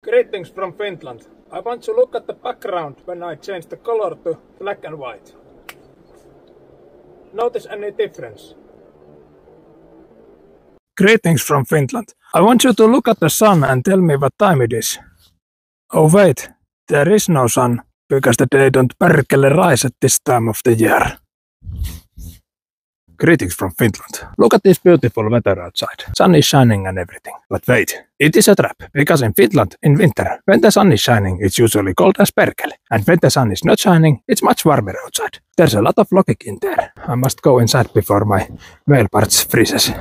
Greetings from Finland. I want to look at the background when I change the color to black and white. Notice any difference? Greetings from Finland. I want you to look at the sun and tell me what time it is. Oh wait, there is no sun, because the day don't perkele rise at this time of the year. Greetings from Finland. Look at this beautiful weather outside. Sun is shining and everything. But wait, it is a trap, because in Finland, in winter, when the sun is shining, it's usually cold as perkele. And when the sun is not shining, it's much warmer outside. There's a lot of logic in there. I must go inside before my male parts freezes.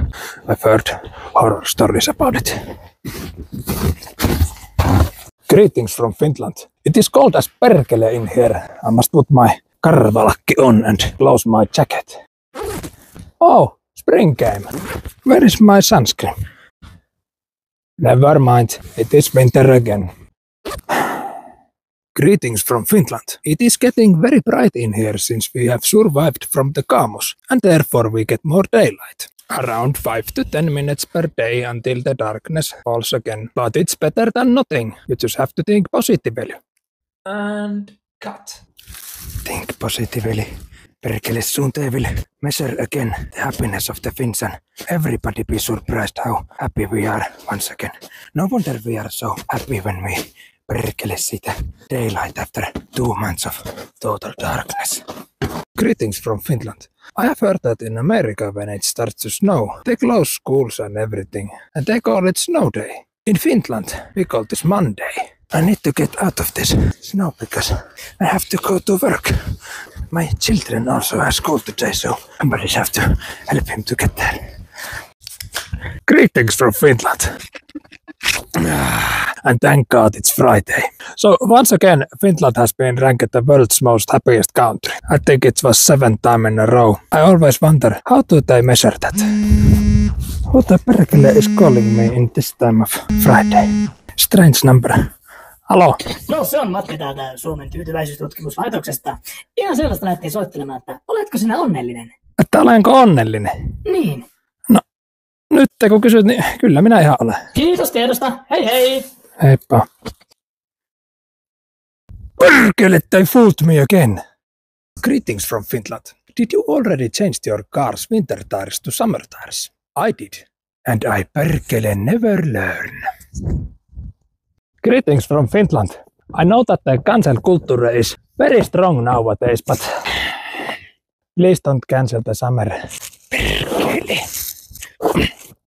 I've heard horror stories about it. Greetings from Finland. It is cold as perkele in here. I must put my karvalakki on and close my jacket. Oh, spring came. Where is my sunscreen? Never mind, it is winter again. Greetings from Finland. It is getting very bright in here since we have survived from the Kamus, and therefore we get more daylight. Around 5 to 10 minutes per day until the darkness falls again. But it's better than nothing. You just have to think positively. And cut. Think positively. Perkele suunteville. Measure again the happiness of the Finns and everybody be surprised how happy we are once again. No wonder we are so happy when we perkele see the daylight after 2 months of total darkness. Greetings from Finland. I have heard that in America when it starts to snow, they close schools and everything, and they call it snow day. In Finland, we call this Monday. I need to get out of this snow because I have to go to work. My children also have school today, so somebody have to help him to get there. Greetings from Finland. And thank God it's Friday. So once again, Finland has been ranked the world's most happiest country. I think it was 7th time in a row. I always wonder, how do they measure that? Who the perkele is calling me in this time of Friday? Strange number. Halo? No, se on Matti täältä Suomen tyytyväisyystutkimuslaitoksesta. Ihan sellaista lähtee soittelemaan, että oletko sinä onnellinen? Että olenko onnellinen? Niin. No, nyt kun kysyt, niin kyllä minä ihan olen. Kiitos tiedosta. Hei hei! Heippa. Perkele, they fooled me again. Greetings from Finland. Did you already change your car's winter tires to summer tires? I did. And I perkele never learn. Greetings from Finland. I know that the cancel culture is very strong nowadays, but please don't cancel the summer. Perkele.